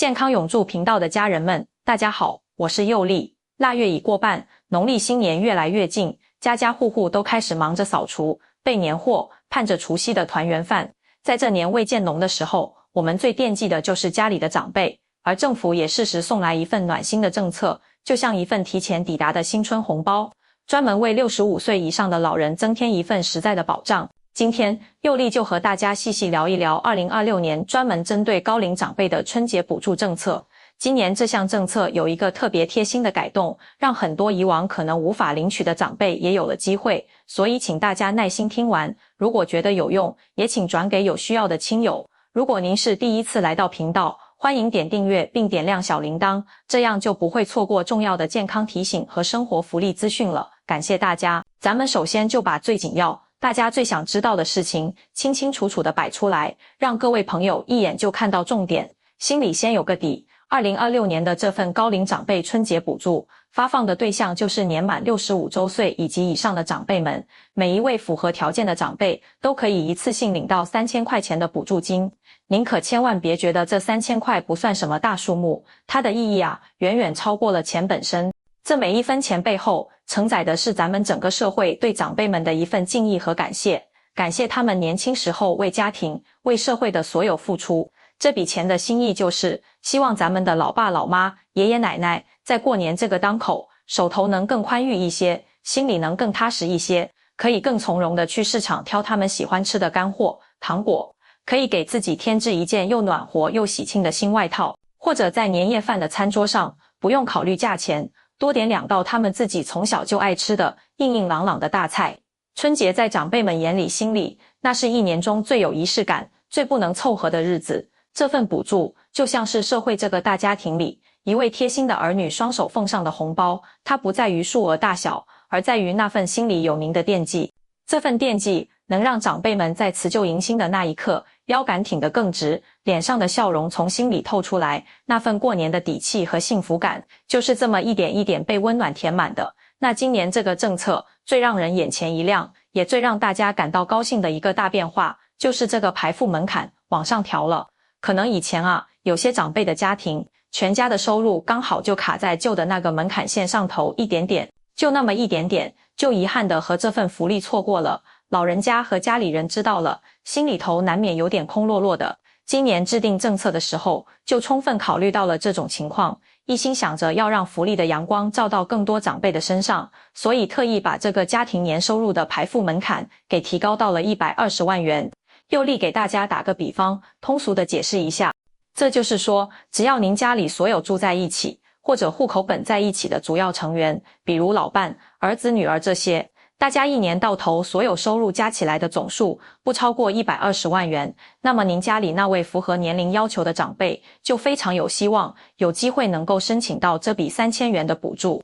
健康永驻频道的家人们，大家好，我是佑丽。腊月已过半，农历新年越来越近，家家户户都开始忙着扫除、备年货，盼着除夕的团圆饭。在这年味渐浓的时候，我们最惦记的就是家里的长辈，而政府也适时送来一份暖心的政策，就像一份提前抵达的新春红包，专门为65岁以上的老人增添一份实在的保障。今天，佑丽就和大家细细聊一聊2026年专门针对高龄长辈的春节补助政策。今年这项政策有一个特别贴心的改动，让很多以往可能无法领取的长辈也有了机会，所以请大家耐心听完，如果觉得有用，也请转给有需要的亲友。如果您是第一次来到频道，欢迎点订阅并点亮小铃铛，这样就不会错过重要的健康提醒和生活福利资讯了。感谢大家。咱们首先就把最紧要、大家最想知道的事情清清楚楚地摆出来，让各位朋友一眼就看到重点，心里先有个底。2026年的这份高龄长辈春节补助发放的对象就是年满65周岁以及以上的长辈们，每一位符合条件的长辈都可以一次性领到3000块钱的补助金。您可千万别觉得这3000块不算什么大数目，它的意义远远超过了钱本身。这每一分钱背后承载的是咱们整个社会对长辈们的一份敬意和感谢，感谢他们年轻时候为家庭、为社会的所有付出。这笔钱的心意就是希望咱们的老爸老妈、爷爷奶奶在过年这个当口，手头能更宽裕一些，心里能更踏实一些，可以更从容地去市场挑他们喜欢吃的干货、糖果，可以给自己添置一件又暖和又喜庆的新外套，或者在年夜饭的餐桌上不用考虑价钱，多点2道他们自己从小就爱吃的硬硬朗朗的大菜。春节在长辈们眼里心里，那是一年中最有仪式感、最不能凑合的日子。这份补助就像是社会这个大家庭里一位贴心的儿女双手奉上的红包，它不在于数额大小，而在于那份心里有您的惦记。这份惦记能让长辈们在辞旧迎新的那一刻腰杆挺得更直，脸上的笑容从心里透出来，那份过年的底气和幸福感就是这么一点一点被温暖填满的。那今年这个政策最让人眼前一亮，也最让大家感到高兴的一个大变化，就是这个排富门槛往上调了。可能以前有些长辈的家庭，全家的收入刚好就卡在旧的那个门槛线上头一点点，就那么一点点，就遗憾的和这份福利错过了。老人家和家里人知道了，心里头难免有点空落落的。今年制定政策的时候，就充分考虑到了这种情况，一心想着要让福利的阳光照到更多长辈的身上，所以特意把这个家庭年收入的排富门槛给提高到了120万元。佑丽给大家打个比方，通俗的解释一下，这就是说，只要您家里所有住在一起或者户口本在一起的主要成员，比如老伴、儿子、女儿这些，大家一年到头所有收入加起来的总数不超过120万元，那么您家里那位符合年龄要求的长辈就非常有希望，有机会能够申请到这笔3000元的补助。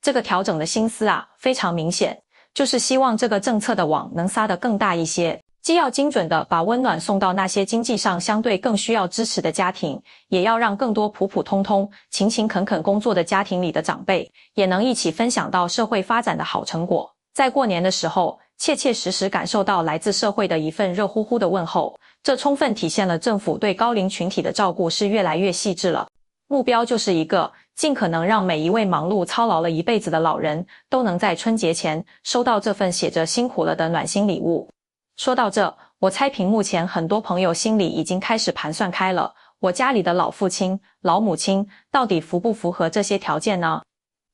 这个调整的心思非常明显，就是希望这个政策的网能撒得更大一些，既要精准地把温暖送到那些经济上相对更需要支持的家庭，也要让更多普普通通、勤勤恳恳工作的家庭里的长辈也能一起分享到社会发展的好成果。在过年的时候，切切实实感受到来自社会的一份热乎乎的问候，这充分体现了政府对高龄群体的照顾是越来越细致了。目标就是一个，尽可能让每一位忙碌操劳了一辈子的老人都能在春节前收到这份写着辛苦了的暖心礼物。说到这，我猜屏幕前很多朋友心里已经开始盘算开了，我家里的老父亲、老母亲到底符不符合这些条件呢？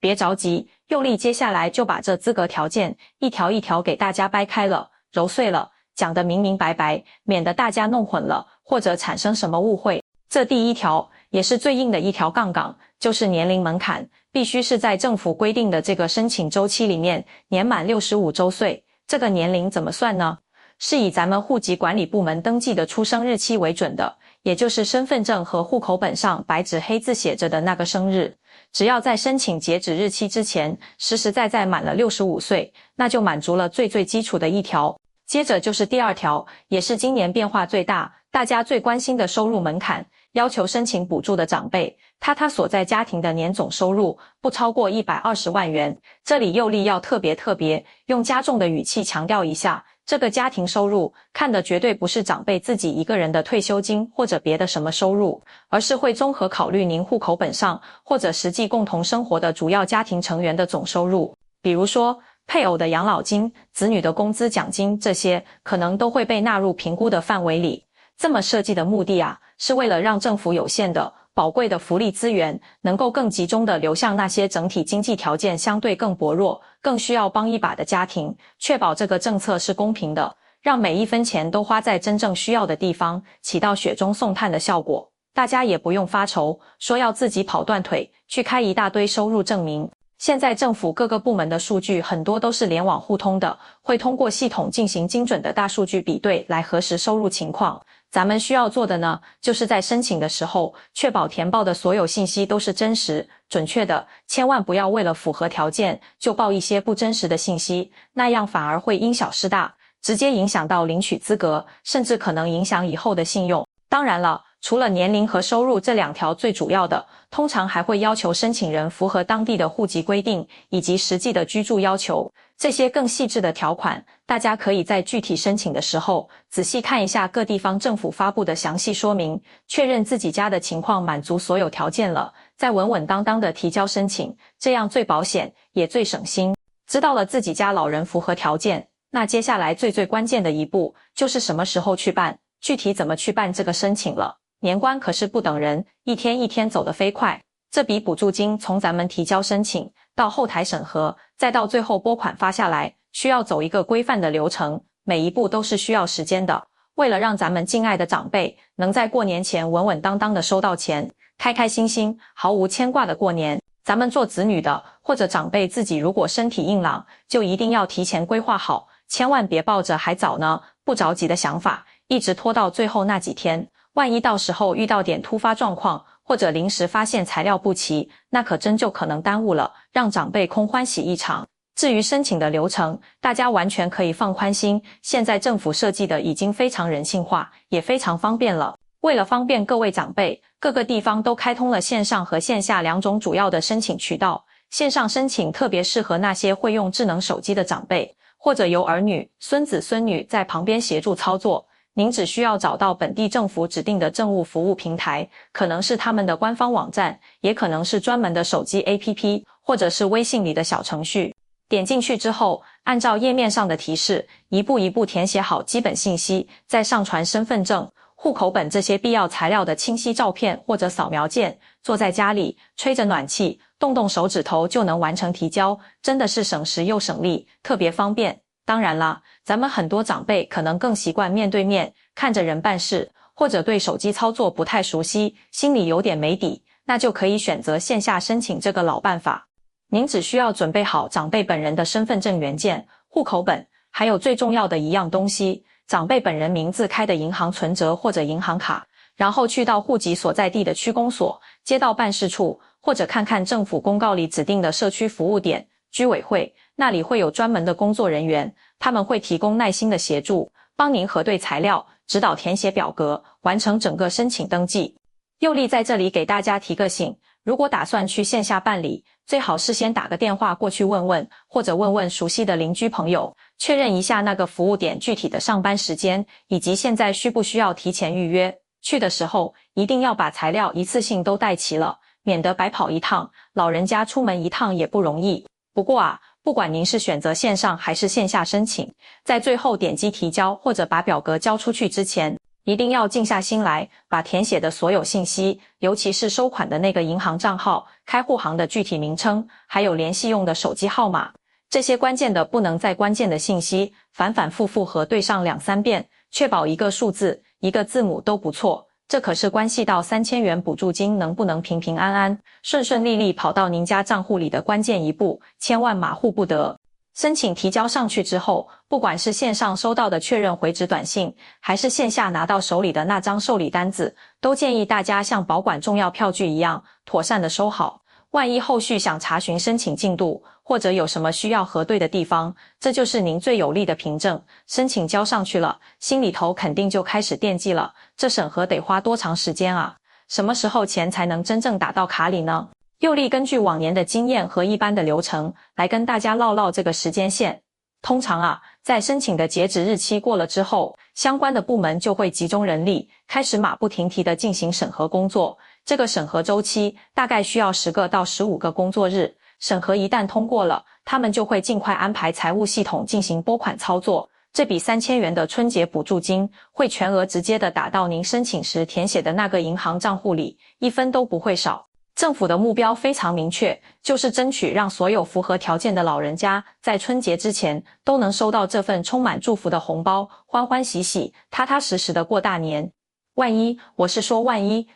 别着急，佑丽接下来就把这资格条件一条一条给大家掰开了、揉碎了，讲得明明白白，免得大家弄混了，或者产生什么误会。这第一条，也是最硬的一条杠杠，就是年龄门槛，必须是在政府规定的这个申请周期里面，年满65周岁。这个年龄怎么算呢？是以咱们户籍管理部门登记的出生日期为准的，也就是身份证和户口本上白纸黑字写着的那个生日。只要在申请截止日期之前实实在在满了65岁，那就满足了最基础的一条。接着就是第2条，也是今年变化最大、大家最关心的收入门槛，要求申请补助的长辈，他所在家庭的年总收入不超过120万元。这里佑利要特别用加重的语气强调一下，这个家庭收入看的绝对不是长辈自己一个人的退休金或者别的什么收入，而是会综合考虑您户口本上或者实际共同生活的主要家庭成员的总收入。比如说配偶的养老金、子女的工资奖金，这些可能都会被纳入评估的范围里。这么设计的目的啊，是为了让政府有限的宝贵的福利资源能够更集中地流向那些整体经济条件相对更薄弱、更需要帮一把的家庭，确保这个政策是公平的，让每一分钱都花在真正需要的地方，起到雪中送炭的效果。大家也不用发愁，说要自己跑断腿去开一大堆收入证明。现在政府各个部门的数据很多都是联网互通的，会通过系统进行精准的大数据比对来核实收入情况。咱们需要做的呢，就是在申请的时候，确保填报的所有信息都是真实、准确的，千万不要为了符合条件就报一些不真实的信息，那样反而会因小失大，直接影响到领取资格，甚至可能影响以后的信用。当然了，除了年龄和收入这2条最主要的，通常还会要求申请人符合当地的户籍规定以及实际的居住要求。这些更细致的条款，大家可以在具体申请的时候仔细看一下各地方政府发布的详细说明，确认自己家的情况满足所有条件了，再稳稳当当的提交申请，这样最保险也最省心。知道了自己家老人符合条件，那接下来最关键的一步就是什么时候去办，具体怎么去办这个申请了。年关可是不等人，一天一天走得飞快。这笔补助金从咱们提交申请到后台审核，再到最后拨款发下来，需要走一个规范的流程，每一步都是需要时间的。为了让咱们敬爱的长辈能在过年前稳稳当当的收到钱，开开心心毫无牵挂的过年，咱们做子女的或者长辈自己如果身体硬朗，就一定要提前规划好，千万别抱着还早呢不着急的想法，一直拖到最后那几天，万一到时候遇到点突发状况，或者临时发现材料不齐，那可真就可能耽误了，让长辈空欢喜一场。至于申请的流程，大家完全可以放宽心，现在政府设计的已经非常人性化，也非常方便了。为了方便各位长辈，各个地方都开通了线上和线下2种主要的申请渠道。线上申请特别适合那些会用智能手机的长辈，或者由儿女、孙子孙女在旁边协助操作。您只需要找到本地政府指定的政务服务平台，可能是他们的官方网站，也可能是专门的手机 APP， 或者是微信里的小程序。点进去之后，按照页面上的提示，一步一步填写好基本信息，再上传身份证、户口本这些必要材料的清晰照片或者扫描件，坐在家里吹着暖气，动手指头就能完成提交，真的是省时又省力，特别方便。当然啦，咱们很多长辈可能更习惯面对面看着人办事，或者对手机操作不太熟悉，心里有点没底，那就可以选择线下申请这个老办法。您只需要准备好长辈本人的身份证原件、户口本，还有最重要的一样东西，长辈本人名字开的银行存折或者银行卡，然后去到户籍所在地的区公所、街道办事处，或者看看政府公告里指定的社区服务点、居委会，那里会有专门的工作人员，他们会提供耐心的协助，帮您核对材料，指导填写表格，完成整个申请登记。佑利在这里给大家提个醒，如果打算去线下办理，最好事先打个电话过去问问，或者问问熟悉的邻居朋友，确认一下那个服务点具体的上班时间，以及现在需不需要提前预约。去的时候一定要把材料一次性都带齐了，免得白跑一趟，老人家出门一趟也不容易。不过啊，不管您是选择线上还是线下申请，在最后点击提交或者把表格交出去之前，一定要静下心来，把填写的所有信息，尤其是收款的那个银行账号、开户行的具体名称，还有联系用的手机号码，这些关键的不能再关键的信息，反反复复核对上2-3遍，确保一个数字、一个字母都不错。这可是关系到3000元补助金能不能平平安安、顺顺利利跑到您家账户里的关键一步，千万马虎不得。申请提交上去之后，不管是线上收到的确认回执短信，还是线下拿到手里的那张受理单子，都建议大家像保管重要票据一样，妥善的收好。万一后续想查询申请进度，或者有什么需要核对的地方，这就是您最有力的凭证。申请交上去了，心里头肯定就开始惦记了，这审核得花多长时间啊？什么时候钱才能真正打到卡里呢？佑利根据往年的经验和一般的流程来跟大家唠唠这个时间线。通常在申请的截止日期过了之后，相关的部门就会集中人力，开始马不停蹄地进行审核工作。这个审核周期大概需要10个到15个工作日。审核一旦通过了，他们就会尽快安排财务系统进行拨款操作。这笔3000元的春节补助金会全额直接的打到您申请时填写的那个银行账户里，一分都不会少。政府的目标非常明确，就是争取让所有符合条件的老人家在春节之前都能收到这份充满祝福的红包，欢欢喜喜、踏踏实实的过大年。万一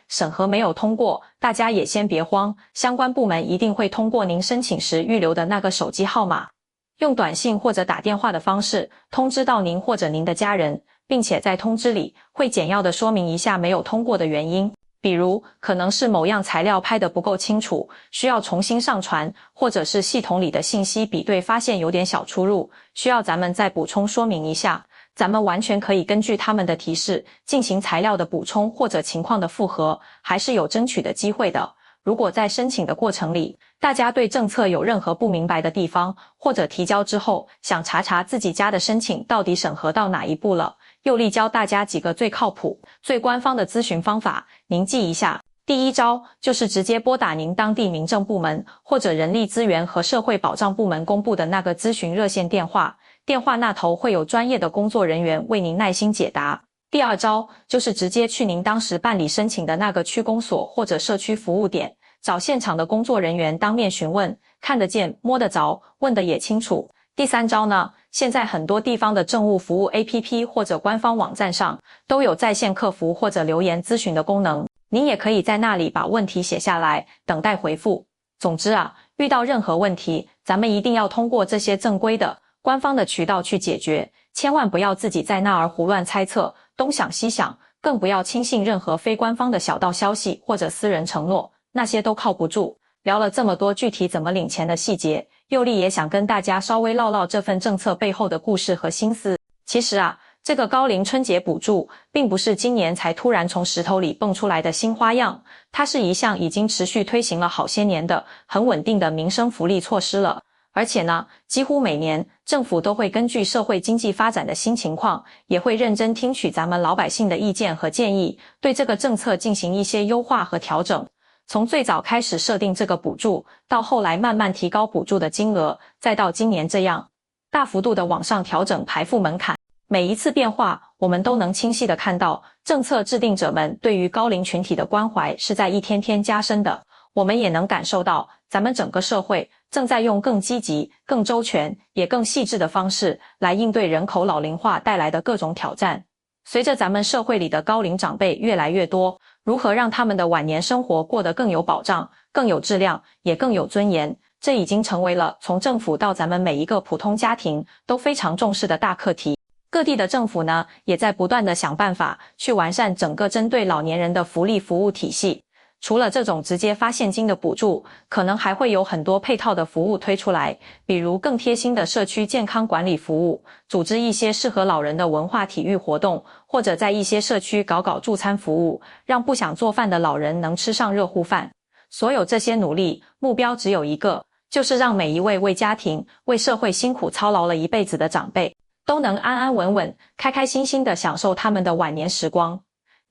审核没有通过，大家也先别慌，相关部门一定会通过您申请时预留的那个手机号码，用短信或者打电话的方式通知到您或者您的家人，并且在通知里会简要的说明一下没有通过的原因。比如可能是某样材料拍得不够清楚，需要重新上传，或者是系统里的信息比对发现有点小出入，需要咱们再补充说明一下。咱们完全可以根据他们的提示进行材料的补充或者情况的复核，还是有争取的机会的。如果在申请的过程里，大家对政策有任何不明白的地方，或者提交之后想查查自己家的申请到底审核到哪一步了，佑利教大家几个最靠谱、最官方的咨询方法，您记一下。第一招就是直接拨打您当地民政部门或者人力资源和社会保障部门公布的那个咨询热线电话，电话那头会有专业的工作人员为您耐心解答。第二招就是直接去您当时办理申请的那个区公所或者社区服务点，找现场的工作人员当面询问，看得见、摸得着，问得也清楚。第三招呢，现在很多地方的政务服务 APP 或者官方网站上都有在线客服或者留言咨询的功能，您也可以在那里把问题写下来，等待回复。总之遇到任何问题，咱们一定要通过这些正规的、官方的渠道去解决，千万不要自己在那儿胡乱猜测，东想西想，更不要轻信任何非官方的小道消息或者私人承诺，那些都靠不住。聊了这么多具体怎么领钱的细节，佑利也想跟大家稍微唠唠这份政策背后的故事和心思。其实这个高龄春节补助并不是今年才突然从石头里蹦出来的新花样，它是一项已经持续推行了好些年的很稳定的民生福利措施了。而且呢，几乎每年政府都会根据社会经济发展的新情况，也会认真听取咱们老百姓的意见和建议，对这个政策进行一些优化和调整。从最早开始设定这个补助，到后来慢慢提高补助的金额，再到今年这样大幅度的往上调整排付门槛，每一次变化我们都能清晰地看到政策制定者们对于高龄群体的关怀是在一天天加深的。我们也能感受到咱们整个社会正在用更积极、更周全也更细致的方式来应对人口老龄化带来的各种挑战。随着咱们社会里的高龄长辈越来越多，如何让他们的晚年生活过得更有保障、更有质量，也更有尊严，这已经成为了从政府到咱们每一个普通家庭都非常重视的大课题。各地的政府呢，也在不断地想办法去完善整个针对老年人的福利服务体系。除了这种直接发现金的补助，可能还会有很多配套的服务推出来，比如更贴心的社区健康管理服务，组织一些适合老人的文化体育活动，或者在一些社区搞助餐服务，让不想做饭的老人能吃上热乎饭。所有这些努力，目标只有一个，就是让每一位为家庭、为社会辛苦操劳了一辈子的长辈，都能安安稳稳、开开心心地享受他们的晚年时光。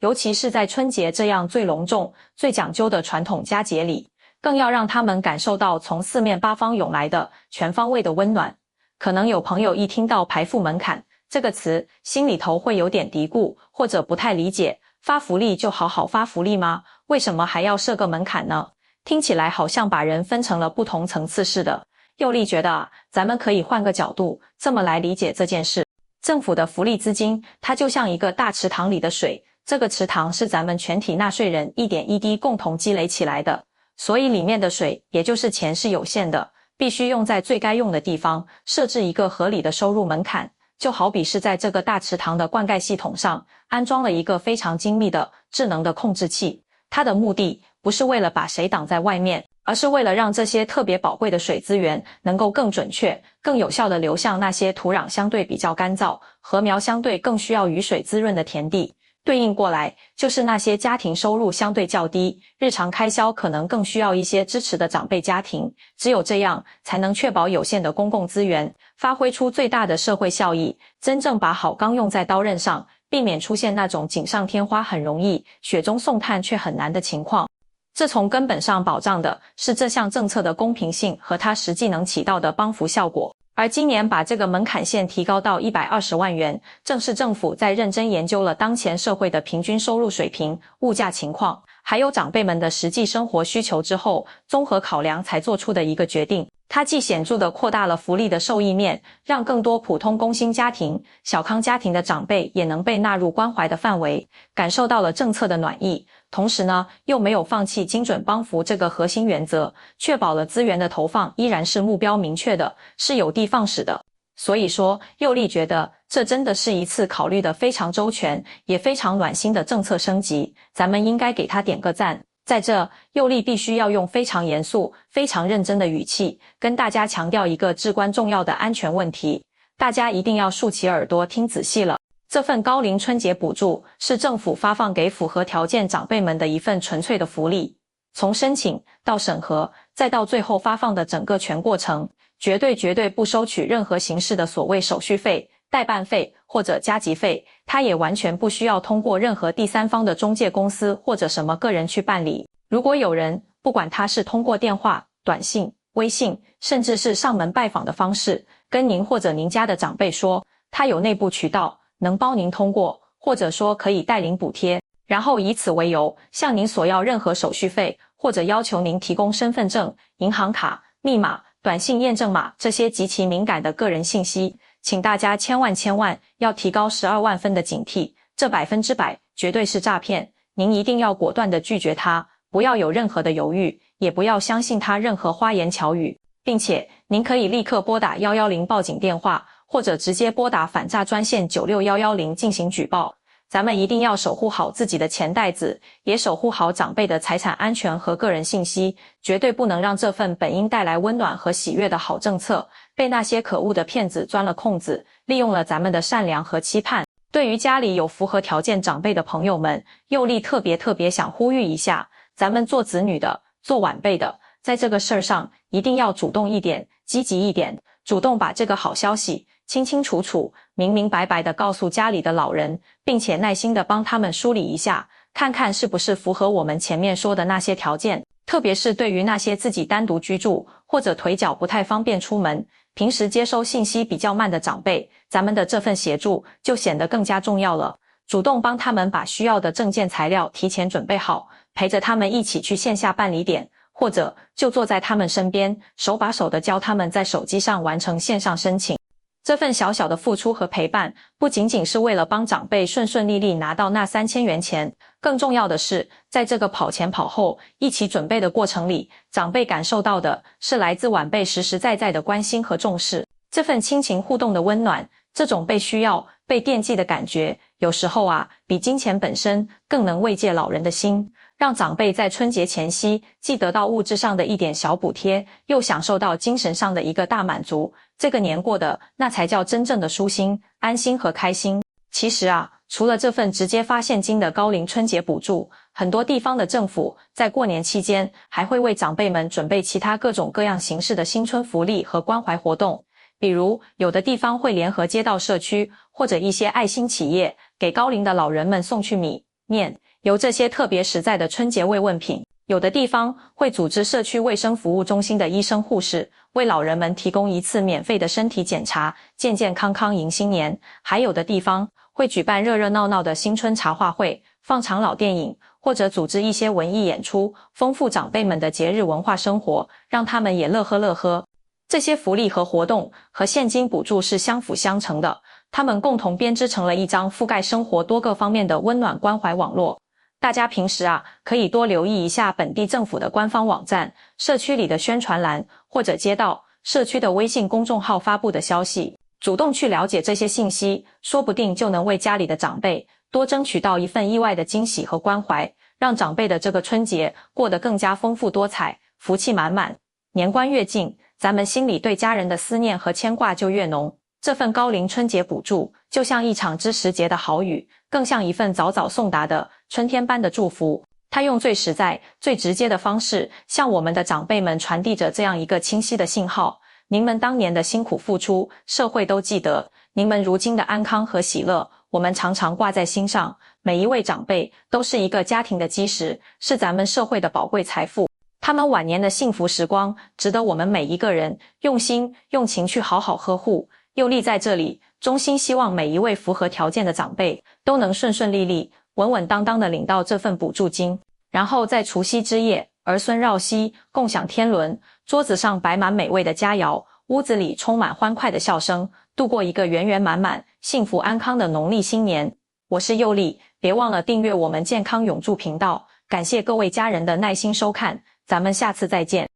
尤其是在春节这样最隆重、最讲究的传统佳节里，更要让他们感受到从四面八方涌来的全方位的温暖。可能有朋友一听到排付门槛这个词，心里头会有点嘀咕，或者不太理解，发福利就好好发福利吗？为什么还要设个门槛呢？听起来好像把人分成了不同层次似的。佑利觉得咱们可以换个角度，这么来理解这件事。政府的福利资金，它就像一个大池塘里的水，这个池塘是咱们全体纳税人一点一滴共同积累起来的，所以里面的水，也就是钱是有限的，必须用在最该用的地方，设置一个合理的收入门槛，就好比是在这个大池塘的灌溉系统上安装了一个非常精密的智能的控制器。它的目的不是为了把谁挡在外面，而是为了让这些特别宝贵的水资源能够更准确、更有效地流向那些土壤相对比较干燥、禾苗相对更需要雨水滋润的田地。对应过来，就是那些家庭收入相对较低，日常开销可能更需要一些支持的长辈家庭，只有这样才能确保有限的公共资源发挥出最大的社会效益，真正把好钢用在刀刃上，避免出现那种锦上添花很容易，雪中送炭却很难的情况。这从根本上保障的是这项政策的公平性和它实际能起到的帮扶效果。而今年把这个门槛线提高到120万元，正是政府在认真研究了当前社会的平均收入水平、物价情况，还有长辈们的实际生活需求之后，综合考量才做出的一个决定。它既显著地扩大了福利的受益面，让更多普通工薪家庭、小康家庭的长辈也能被纳入关怀的范围，感受到了政策的暖意。同时呢，又没有放弃精准帮扶这个核心原则，确保了资源的投放依然是目标明确的，是有的放矢的。所以说，佑利觉得这真的是一次考虑得非常周全，也非常暖心的政策升级，咱们应该给他点个赞。在这，佑利必须要用非常严肃、非常认真的语气，跟大家强调一个至关重要的安全问题，大家一定要竖起耳朵听仔细了。这份高龄春节补助是政府发放给符合条件长辈们的一份纯粹的福利，从申请到审核，再到最后发放的整个全过程，绝对不收取任何形式的所谓手续费、代办费或者加急费，它也完全不需要通过任何第三方的中介公司或者什么个人去办理。如果有人，不管他是通过电话、短信、微信，甚至是上门拜访的方式，跟您或者您家的长辈说，他有内部渠道能帮您通过，或者说可以代领补贴，然后以此为由向您索要任何手续费，或者要求您提供身份证、银行卡、密码、短信验证码这些极其敏感的个人信息，请大家千万要提高12万分的警惕，这100%绝对是诈骗，您一定要果断地拒绝它，不要有任何的犹豫，也不要相信他任何花言巧语，并且您可以立刻拨打110报警电话，或者直接拨打反诈专线96110进行举报。咱们一定要守护好自己的钱袋子，也守护好长辈的财产安全和个人信息，绝对不能让这份本应带来温暖和喜悦的好政策，被那些可恶的骗子钻了空子，利用了咱们的善良和期盼。对于家里有符合条件长辈的朋友们，佑利特别想呼吁一下，咱们做子女的、做晚辈的，在这个事儿上一定要主动一点、积极一点，主动把这个好消息清楚、明白地告诉家里的老人，并且耐心地帮他们梳理一下，看看是不是符合我们前面说的那些条件。特别是对于那些自己单独居住或者腿脚不太方便出门，平时接收信息比较慢的长辈，咱们的这份协助就显得更加重要了。主动帮他们把需要的证件材料提前准备好，陪着他们一起去线下办理点，或者就坐在他们身边，手把手地教他们在手机上完成线上申请。这份小小的付出和陪伴，不仅仅是为了帮长辈顺利拿到那3000元钱，更重要的是，在这个跑前跑后一起准备的过程里，长辈感受到的是来自晚辈实实在在的关心和重视。这份亲情互动的温暖，这种被需要、被惦记的感觉，有时候比金钱本身更能慰藉老人的心，让长辈在春节前夕既得到物质上的一点小补贴，又享受到精神上的一个大满足。这个年过的，那才叫真正的舒心、安心和开心。其实除了这份直接发现金的高龄春节补助，很多地方的政府在过年期间还会为长辈们准备其他各种各样形式的新春福利和关怀活动。比如，有的地方会联合街道社区或者一些爱心企业，给高龄的老人们送去米、面，由这些特别实在的春节慰问品。有的地方会组织社区卫生服务中心的医生护士，为老人们提供一次免费的身体检查，健健康康迎新年。还有的地方会举办热闹的新春茶话会，放场老电影，或者组织一些文艺演出，丰富长辈们的节日文化生活，让他们也乐呵。这些福利和活动和现金补助是相辅相成的，他们共同编织成了一张覆盖生活多个方面的温暖关怀网络。大家平时可以多留意一下本地政府的官方网站、社区里的宣传栏，或者街道、社区的微信公众号发布的消息，主动去了解这些信息，说不定就能为家里的长辈多争取到一份意外的惊喜和关怀，让长辈的这个春节过得更加丰富多彩，福气满满。年关越近，咱们心里对家人的思念和牵挂就越浓。这份高龄春节补助就像一场知时节的好雨，更像一份早早送达的春天般的祝福。他用最实在、最直接的方式，向我们的长辈们传递着这样一个清晰的信号：您们当年的辛苦付出，社会都记得；您们如今的安康和喜乐，我们常常挂在心上。每一位长辈都是一个家庭的基石，是咱们社会的宝贵财富。他们晚年的幸福时光，值得我们每一个人用心用情去好好呵护。佑利在这里衷心希望每一位符合条件的长辈都能顺顺利利、稳稳当当地领到这份补助金，然后在除夕之夜，儿孙绕膝，共享天伦，桌子上摆满美味的佳肴，屋子里充满欢快的笑声，度过一个圆圆满满、幸福安康的农历新年。我是佑利，别忘了订阅我们健康永驻频道。感谢各位家人的耐心收看，咱们下次再见。